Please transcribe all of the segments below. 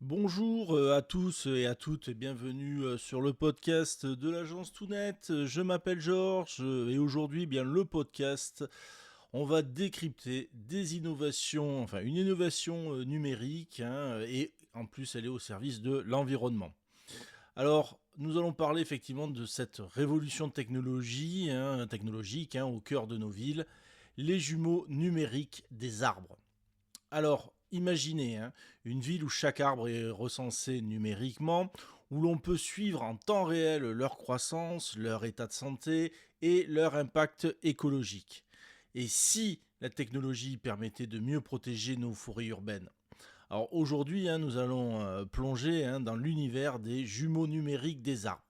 Bonjour à tous et à toutes et bienvenue sur le podcast de l'agence Tounet. Je m'appelle Georges et aujourd'hui, bien le podcast, on va décrypter des innovations, enfin une innovation numérique et en plus elle est au service de l'environnement. Alors, nous allons parler effectivement de cette révolution technologique au cœur de nos villes, les jumeaux numériques des arbres. Alors, imaginez une ville où chaque arbre est recensé numériquement, où l'on peut suivre en temps réel leur croissance, leur état de santé et leur impact écologique. Et si la technologie permettait de mieux protéger nos forêts urbaines? Alors aujourd'hui, nous allons plonger dans l'univers des jumeaux numériques des arbres.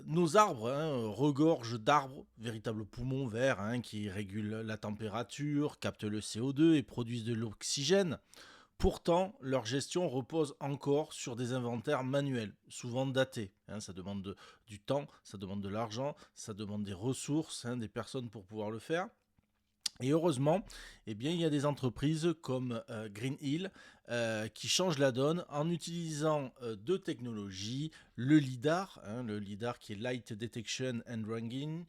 Nos arbres regorgent d'arbres, véritables poumons verts qui régulent la température, captent le CO2 et produisent de l'oxygène. Pourtant, leur gestion repose encore sur des inventaires manuels, souvent datés. Ça demande du temps, ça demande de l'argent, ça demande des ressources, des personnes pour pouvoir le faire. Et heureusement, il y a des entreprises comme Green Hill qui changent la donne en utilisant deux technologies, le LIDAR qui est Light Detection and Ranging,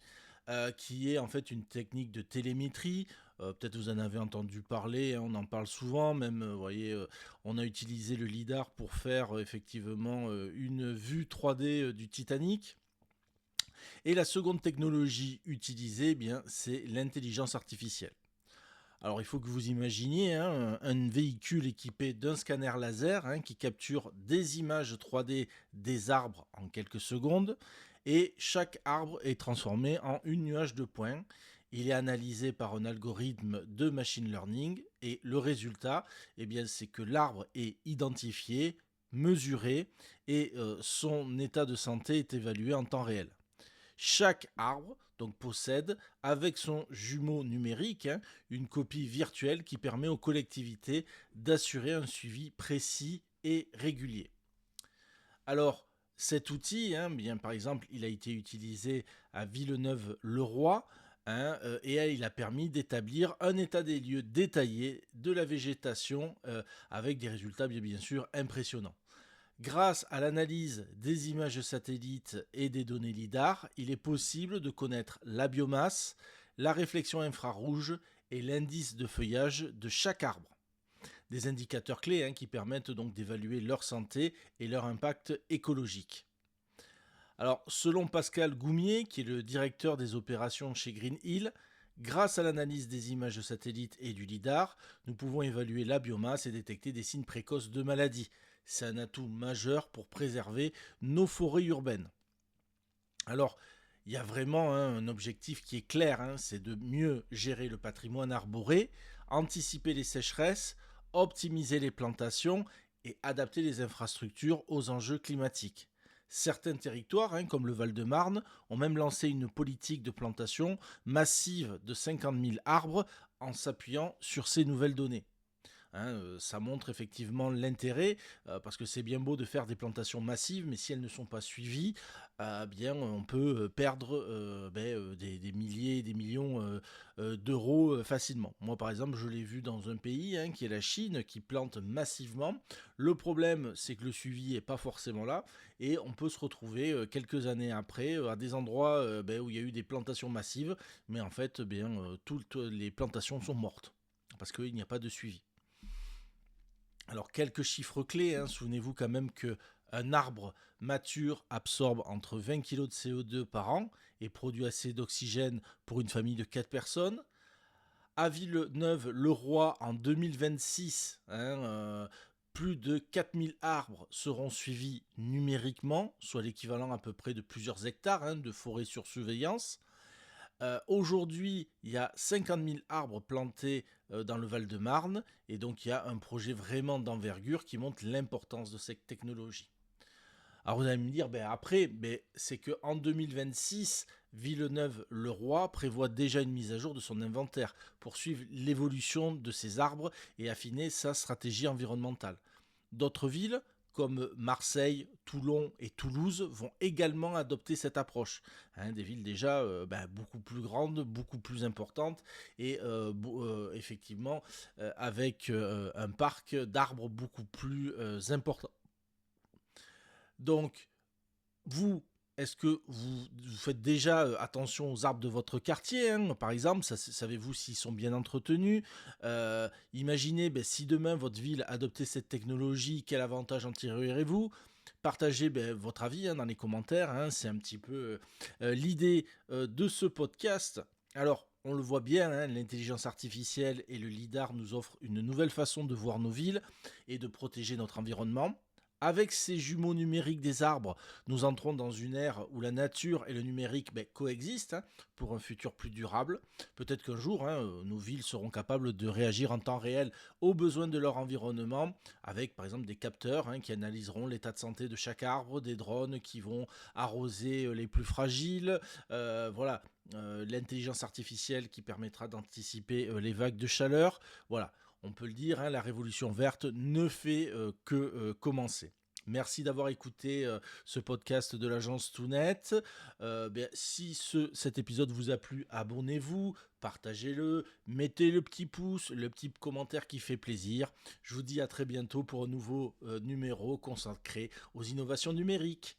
qui est en fait une technique de télémétrie. Peut-être vous en avez entendu parler, on en parle souvent, même, vous voyez, on a utilisé le LIDAR pour faire effectivement une vue 3D du Titanic. Et la seconde technologie utilisée, c'est l'intelligence artificielle. Alors il faut que vous imaginiez un véhicule équipé d'un scanner laser qui capture des images 3D des arbres en quelques secondes et chaque arbre est transformé en une nuage de points. Il est analysé par un algorithme de machine learning et le résultat, c'est que l'arbre est identifié, mesuré et son état de santé est évalué en temps réel. Chaque arbre donc possède, avec son jumeau numérique, une copie virtuelle qui permet aux collectivités d'assurer un suivi précis et régulier. Alors, cet outil, par exemple, il a été utilisé à Villeneuve-le-Roi, et il a permis d'établir un état des lieux détaillé de la végétation avec des résultats bien sûr impressionnants. Grâce à l'analyse des images satellites et des données LIDAR, il est possible de connaître la biomasse, la réflexion infrarouge et l'indice de feuillage de chaque arbre. Des indicateurs clés qui permettent donc d'évaluer leur santé et leur impact écologique. Alors, selon Pascal Goumier, qui est le directeur des opérations chez Green Hill, grâce à l'analyse des images satellites et du LIDAR, nous pouvons évaluer la biomasse et détecter des signes précoces de maladies. C'est un atout majeur pour préserver nos forêts urbaines. Alors, il y a vraiment un objectif qui est clair, c'est de mieux gérer le patrimoine arboré, anticiper les sécheresses, optimiser les plantations et adapter les infrastructures aux enjeux climatiques. Certains territoires, comme le Val-de-Marne, ont même lancé une politique de plantation massive de 50 000 arbres en s'appuyant sur ces nouvelles données. Ça montre effectivement l'intérêt, parce que c'est bien beau de faire des plantations massives, mais si elles ne sont pas suivies, on peut perdre des milliers, des millions d'euros facilement. Moi, par exemple, je l'ai vu dans un pays qui est la Chine, qui plante massivement. Le problème, c'est que le suivi n'est pas forcément là, et on peut se retrouver quelques années après à des endroits où il y a eu des plantations massives, mais en fait, toutes les plantations sont mortes, parce qu'il n'y a pas de suivi. Alors quelques chiffres clés, souvenez-vous quand même que un arbre mature absorbe entre 20 kg de CO2 par an et produit assez d'oxygène pour une famille de 4 personnes. À Villeneuve-le-Roi en 2026, plus de 4000 arbres seront suivis numériquement, soit l'équivalent à peu près de plusieurs hectares de forêt sur surveillance. Aujourd'hui, il y a 50 000 arbres plantés dans le Val-de-Marne, et donc il y a un projet vraiment d'envergure qui montre l'importance de cette technologie. Alors vous allez me dire, après, c'est qu'en 2026, Villeneuve-le-Roi prévoit déjà une mise à jour de son inventaire pour suivre l'évolution de ces arbres et affiner sa stratégie environnementale. D'autres villes, comme Marseille, Toulon et Toulouse vont également adopter cette approche. Des villes déjà beaucoup plus grandes, beaucoup plus importantes et effectivement avec un parc d'arbres beaucoup plus important. Donc, vous, est-ce que vous faites déjà attention aux arbres de votre quartier, par exemple, savez-vous s'ils sont bien entretenus? Imaginez si demain votre ville adoptait cette technologie, quel avantage en tirerez-vous? Partagez votre avis dans les commentaires, c'est un petit peu l'idée de ce podcast. Alors, on le voit bien, l'intelligence artificielle et le lidar nous offrent une nouvelle façon de voir nos villes et de protéger notre environnement. Avec ces jumeaux numériques des arbres, nous entrons dans une ère où la nature et le numérique coexistent pour un futur plus durable. Peut-être qu'un jour, nos villes seront capables de réagir en temps réel aux besoins de leur environnement, avec par exemple des capteurs qui analyseront l'état de santé de chaque arbre, des drones qui vont arroser les plus fragiles, l'intelligence artificielle qui permettra d'anticiper les vagues de chaleur. Voilà. On peut le dire, la révolution verte ne fait que commencer. Merci d'avoir écouté ce podcast de l'agence Toonet. Si cet épisode vous a plu, abonnez-vous, partagez-le, mettez le petit pouce, le petit commentaire qui fait plaisir. Je vous dis à très bientôt pour un nouveau numéro consacré aux innovations numériques.